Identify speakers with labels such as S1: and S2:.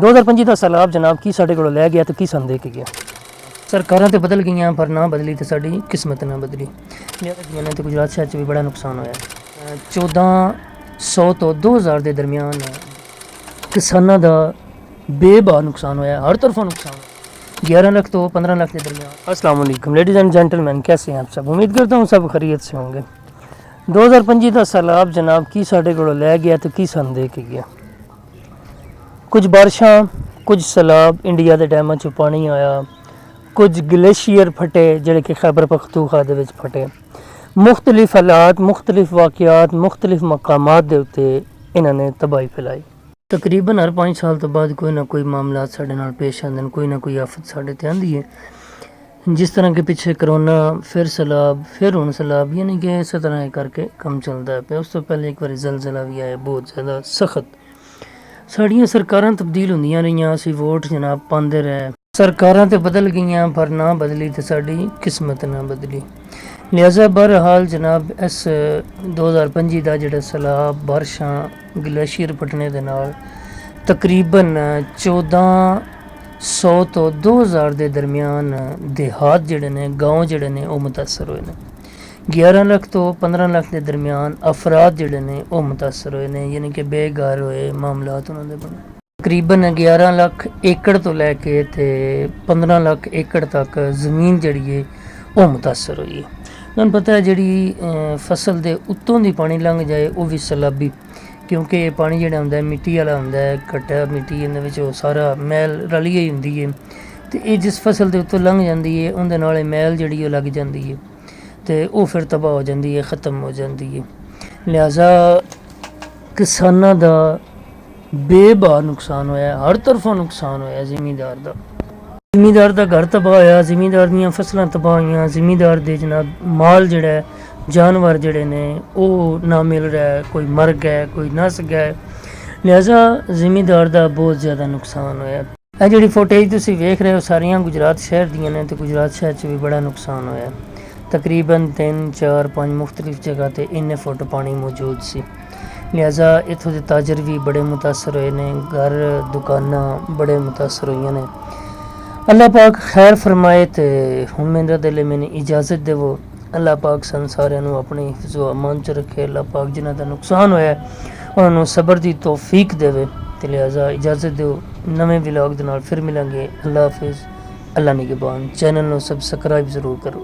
S1: 2025 ਦਾ ਸੈਲਾਬ ਜਨਾਬ ਕੀ ਸਾਡੇ ਕੋਲੋਂ ਲੈ ਗਿਆ ਤੇ ਕੀ ਸਾਨੂੰ ਦੇ ਕੇ ਗਿਆ। ਸਰਕਾਰਾਂ ਤੇ ਬਦਲ ਗਈਆਂ ਪਰ ਨਾ ਬਦਲੀ ਤੇ ਸਾਡੀ ਕਿਸਮਤ ਨਾ ਬਦਲੀ। ਲਿਆਣੇ ਤੇ ਗੁਜਰਾਤ ਸ਼ਹਿਰ 'ਚ ਵੀ ਬੜਾ ਨੁਕਸਾਨ ਹੋਇਆ। 1400 ਤੋਂ 2000 ਦੇ ਦਰਮਿਆਨ ਕਿਸਾਨਾਂ ਦਾ ਬੇਬਾਹ ਨੁਕਸਾਨ ਹੋਇਆ, हर तरफों नुकसान हुआ। 11 लाख तो 15 लाख के दरमियान। अस्सलाम वालेकुम लेडीज़ एंड जेंटलमैन, कैसे हैं आप सब? उम्मीद करता हूँ सब खैरियत से होंगे। 2025 का सैलाब जनाब की साढ़े को लै गया तो की सन दे के गया। कुछ बारिशां, कुछ सैलाब इंडिया के डैमां चों पानी आया, कुछ ग्लेशियर फटे जिहड़े कि खैबर पख्तूनख्वा दे विच फटे। मुख्तलिफ हालात, मुख्तलिफ वाक़ियात, मुख्तलिफ मकामात दे उत्ते इन्हां ने तबाही फैलाई। तकरीबन हर 5 साल तो बाद कोई ना कोई मामला साढ़े नाल पेश आते हैं, कोई ना कोई आफत साढ़े ते आंदी है। जिस तरह के पिछे करोना, फिर सैलाब, फिर हुण सैलाब, यानी कि इस तरह करके कम चलता है। उस तो पहले एक बार जलजला भी आया बहुत ज़्यादा सख्त। साड़ियाँ सरकारां तब्दील होंदियां रहियां, असीं वोट जनाब पांदे रहे। सरकारां ते बदल गईयां पर ना बदली ते साडी किस्मत ना बदली। लिहाजा बहरहाल जनाब इस 2025 का जिहड़ा सैलाब, बारिशां, ग्लेशियर फटने दे नाल तकरीबन 1400 तो 2000 के दरमियान देहात जिहड़े ने, गाँव जिहड़े ने वो मुतासर होए ने। 11 लाख तो 15 लाख के दरमियान अफराद जिहड़े ने वो मुतासर होए ने, यानी कि बेघर होए, मामलात उन्हां दे बने। तकरीबन 11 लाख एकड़ तो लैके ते 15 लाख एकड़ तक जमीन जिहड़ी है वो मुतासर हुई है। तुहानूं पता है जिहड़ी फसल दे उत्तों दी पानी लंघ जाए वो भी सैलाबी, क्योंकि ये पानी जिहड़ा हुंदा है मिट्टी वाला हुंदा है, घट्टा मिट्टी इहदे विच सारा मैल रली होई हुंदी है ते ये जिस फसल दे उत्तों लंघ जांदी है उहदे नाल मैल जिहड़ी लग जांदी है ते वो फिर तबाह हो जांदी है, ख़त्म हो जांदी है। लिहाजा किसानां दा बेबाह नुकसान होया, हर तरफों नुकसान होया। जिमीदार दा घर तबाह होया, जिमीदार दीयां फसलां तबाह होईयां, जिमीदार दे जनाब माल जिहड़ा है, जानवर जिहड़े ने वो ना मिल रहा है, कोई मर गया, कोई नस गया। लिहाजा जिमीदार दा बहुत ज़्यादा नुकसान होया। ਇਹ ਜਿਹੜੀ ਫੁਟੇਜ ਤੁਸੀਂ ਵੇਖ ਰਹੇ ਹੋ ਸਾਰੀਆਂ ਗੁਜਰਾਤ ਸ਼ਹਿਰ ਦੀਆਂ ਨੇ ਤੇ ਗੁਜਰਾਤ ਸ਼ਹਿਰ 'ਚ ਵੀ ਬੜਾ ਨੁਕਸਾਨ ਹੋਇਆ। ਤਕਰੀਬਨ 3, 4, 5 ਮੁxtਲਿਫ ਜਗ੍ਹਾ ਤੇ ਇੰਨੇ ਫੁੱਟ ਪਾਣੀ ਮੌਜੂਦ ਸੀ। लिहाजा इत्थों के ताजर भी बड़े मुतासर हुए ने, घर दुकाना बड़े मुतासर हुई ने। अल्लाह पाक खैर फरमाए तो हुण मेरा दिल मैंने इजाज़त देवो। अल्लाह पाक सन सारिਆਂ ਨੂੰ अपने हिफ्ज़ो अमान च रखे। अल्लाह पाक जिन्हां दा नुकसान होया उन्हां ਨੂੰ सबर दी तौफीक देवे। ते लिहाजा इजाज़त दिओ, नवें व्लॉग दे नाल फिर मिलांगे। अल्लाह हाफिज़, अल्लाह निगहबान। चैनल ਨੂੰ सब्सक्राइब ज़रूर करो।